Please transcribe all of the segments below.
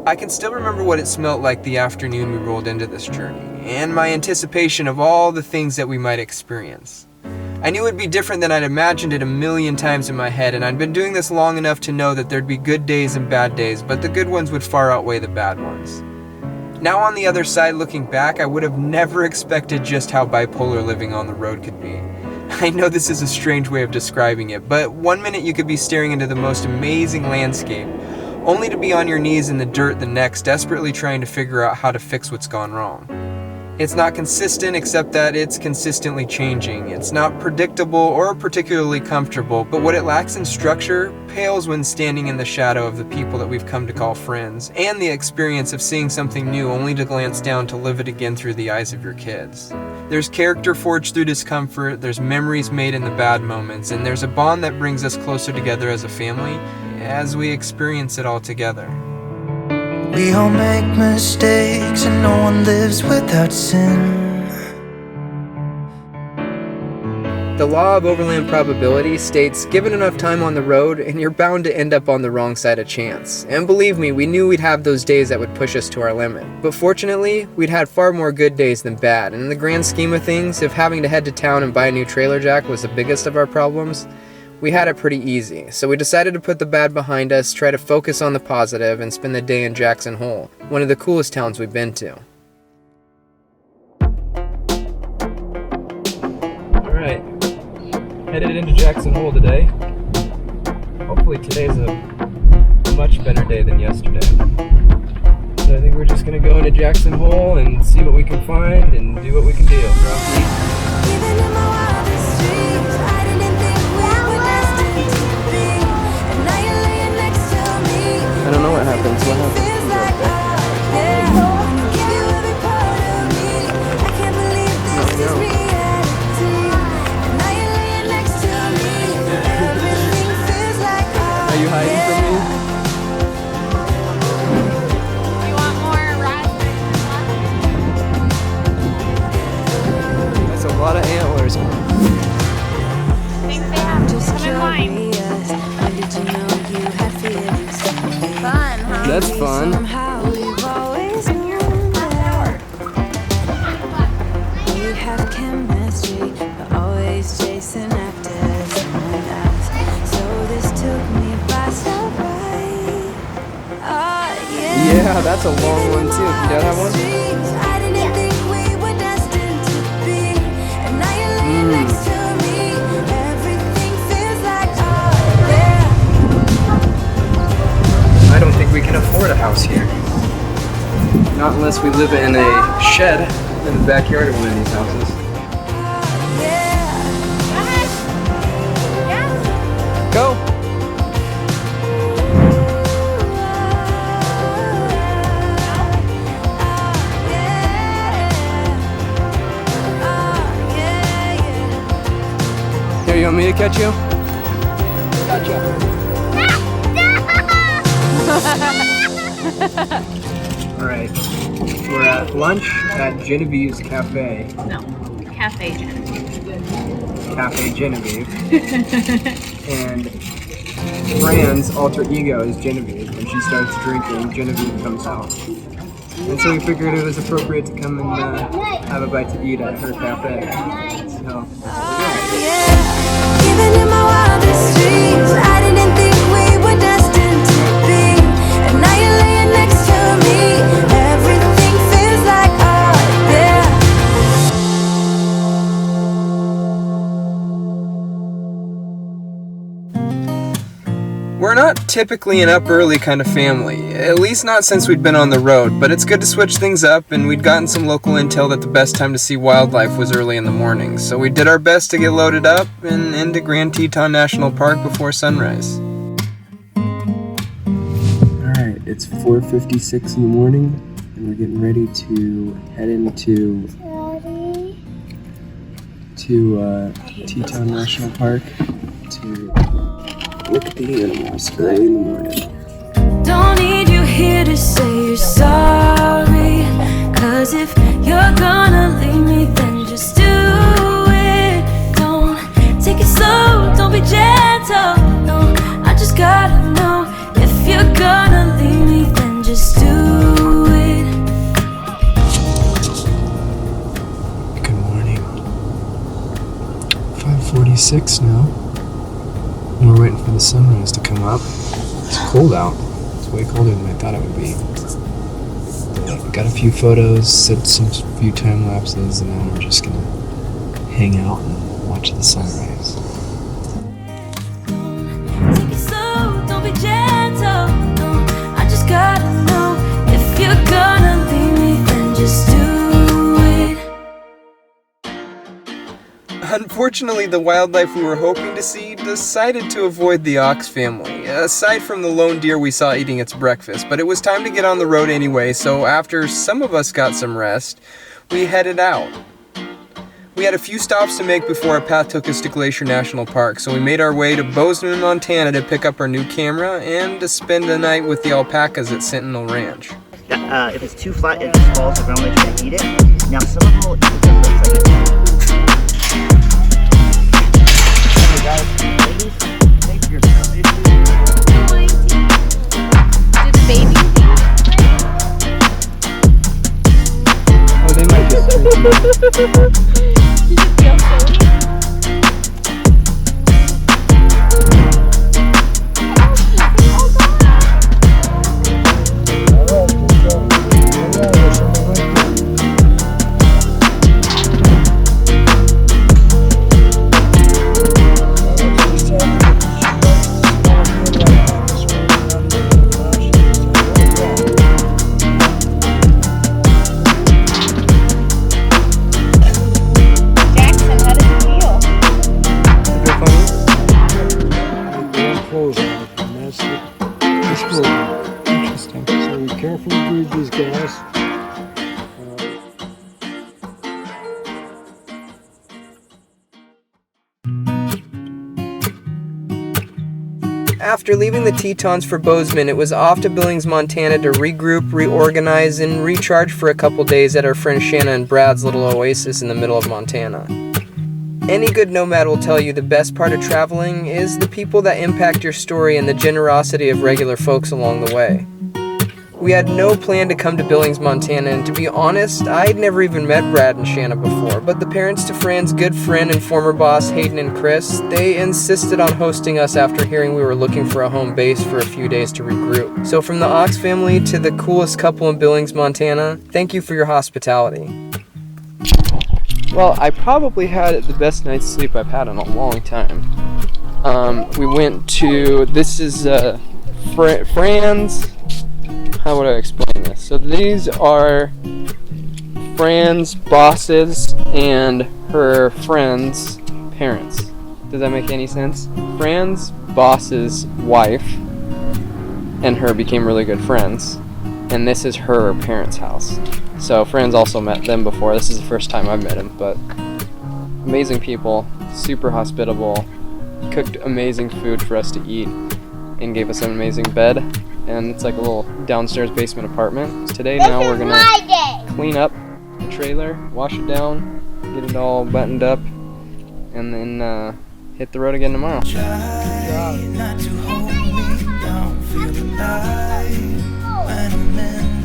I can still remember what it smelt like the afternoon we rolled into this journey, and my anticipation of all the things that we might experience. I knew it would be different than I'd imagined it a million times in my head, and I'd been doing this long enough to know that there'd be good days and bad days, but the good ones would far outweigh the bad ones. Now on the other side, looking back, I would have never expected just how bipolar living on the road could be. I know this is a strange way of describing it, but one minute you could be staring into the most amazing landscape, only to be on your knees in the dirt the next, desperately trying to figure out how to fix what's gone wrong. It's not consistent, except that it's consistently changing. It's not predictable or particularly comfortable, but what it lacks in structure pales when standing in the shadow of the people that we've come to call friends, and the experience of seeing something new only to glance down to live it again through the eyes of your kids. There's character forged through discomfort, there's memories made in the bad moments, and there's a bond that brings us closer together as a family as we experience it all together. We all make mistakes and no one lives without sin. The law of overland probability states given enough time on the road and you're bound to end up on the wrong side of chance. And believe me, we knew we'd have those days that would push us to our limit. But fortunately, we'd had far more good days than bad, and in the grand scheme of things, if having to head to town and buy a new trailer jack was the biggest of our problems, we had it pretty easy, so we decided to put the bad behind us, try to focus on the positive, and spend the day in Jackson Hole, one of the coolest towns we've been to. Alright, headed into Jackson Hole today. Hopefully today's a much better day than yesterday. So I think we're just gonna go into Jackson Hole and see what we can find and do what we can do. I don't know what happens. What happens? Are you hiding from me? You want more raspberry? That's a lot of antlers. Think they have to come in line. Fun, huh? That's fun. We have chemistry, but always chasing after someone else. So this took me by surprise. Oh, Yeah, that's a long one too. You know that one? I didn't think we were destined to be. And now you're laying next to me. Everything feels like I don't think we can afford a house here. Not unless we live in a shed in the backyard of one of these houses. Go! Here, you want me to catch you? Gotcha. Alright, we're at lunch at Genevieve's Cafe. No, Cafe Genevieve. Cafe Genevieve. And Fran's alter ego is Genevieve. When she starts drinking, Genevieve comes out. And so we figured it was appropriate to come and have a bite to eat at her cafe. So, even in my wildest dreams, I didn't think we were destined to be. And now you're laying next to me. Everything feels like we're not typically an up early kind of family, at least not since we'd been on the road, but it's good to switch things up, and we'd gotten some local intel that the best time to see wildlife was early in the morning, so we did our best to get loaded up and into Grand Teton National Park before sunrise. Alright, it's 4:56 in the morning, and we're getting ready to head into Teton National Park to look at the animals early in the morning. Don't need you here to say you're sorry. Cause if you're gonna leave me, then just do it. Don't take it slow, don't be gentle. No, I just gotta know. If you're gonna leave me, then just do 36 now. And we're waiting for the sunrise to come up. It's cold out. It's way colder than I thought it would be. Got a few photos, did some few time lapses, and now we're just gonna hang out and watch the sunrise. Take it slow, don't be gentle. No, I just gotta know if you're gonna leave me, then just do it. Unfortunately, the wildlife we were hoping to see decided to avoid the ox family, aside from the lone deer we saw eating its breakfast. But it was time to get on the road anyway, so after some of us got some rest, we headed out. We had a few stops to make before our path took us to Glacier National Park, so we made our way to Bozeman, Montana to pick up our new camera and to spend the night with the alpacas at Sentinel Ranch. If it's too flat, it just falls to the ground when they try to eat it. Now some of them will eat it because it looks like it. Do the babies Oh, they might just drink it. Interesting. So we carefully breed these guys. After leaving the Tetons for Bozeman, it was off to Billings, Montana to regroup, reorganize, and recharge for a couple days at our friend Shanna and Brad's little oasis in the middle of Montana. Any good nomad will tell you the best part of traveling is the people that impact your story and the generosity of regular folks along the way. We had no plan to come to Billings, Montana, and to be honest, I'd never even met Brad and Shanna before, but the parents to Fran's good friend and former boss, Hayden and Chris, they insisted on hosting us after hearing we were looking for a home base for a few days to regroup. So from the OXFamily to the coolest couple in Billings, Montana, thank you for your hospitality. Well, I probably had the best night's sleep I've had in a long time. We went to, this is Fran's, how would I explain this? So these are Fran's bosses and her friend's parents. Does that make any sense? Fran's boss's wife and her became really good friends, and this is her parents' house. So Fran's also met them before. This is the first time I've met him, but amazing people, super hospitable, cooked amazing food for us to eat, and gave us an amazing bed. And it's like a little downstairs basement apartment. So today now we're gonna clean up the trailer, wash it down, get it all buttoned up, and then hit the road again tomorrow.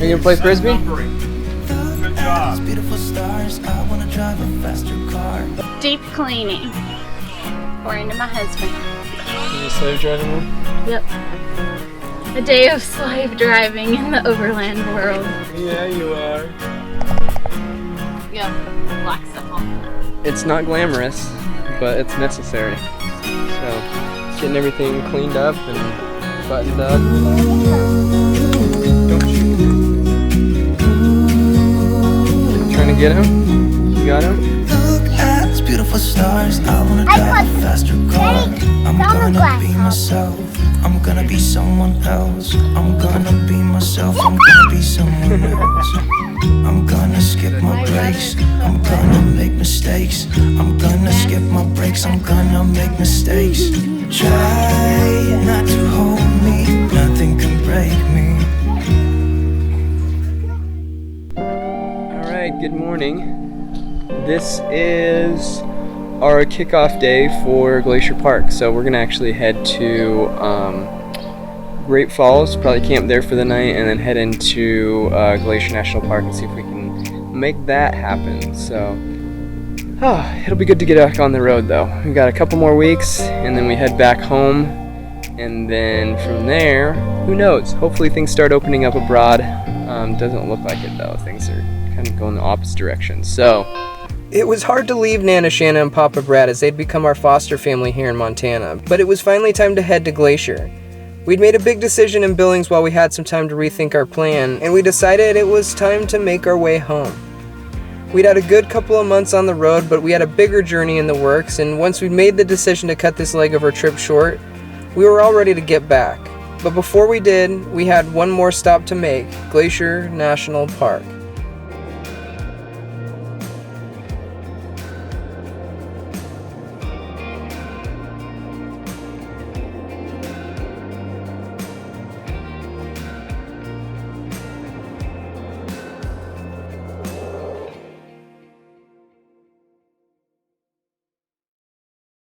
Are you gonna play frisbee? deep cleaning. According to my husband. You slave driving one? Yep. A day of slave driving in the overland world. Yeah, you are. Yep. Black stuff on. It's not glamorous, but it's necessary. So, getting everything cleaned up and buttoned up. Don't shoot. Trying to get him? You got him? Look at these beautiful stars. I wanna drive a faster car. I'm gonna be myself. I'm gonna be someone else. I'm gonna be myself. I'm gonna be someone else. I'm gonna skip my breaks. I'm gonna make mistakes. I'm gonna skip my breaks. I'm gonna make mistakes. Try not to hold me. Nothing can break me. Alright, good morning. This is our kickoff day for Glacier Park. So we're gonna actually head to Great Falls, probably camp there for the night, and then head into Glacier National Park and see if we can make that happen. So It'll be good to get back on the road though. We've got a couple more weeks and then we head back home, and then from there, who knows? Hopefully things start opening up abroad. Doesn't look like it though. Things are kind of going the opposite direction. So it was hard to leave Nana Shanna and Papa Brad as they'd become our foster family here in Montana, but it was finally time to head to Glacier. We'd made a big decision in Billings while we had some time to rethink our plan, and we decided it was time to make our way home. We'd had a good couple of months on the road, but we had a bigger journey in the works, and once we'd made the decision to cut this leg of our trip short, we were all ready to get back. But before we did, we had one more stop to make, Glacier National Park.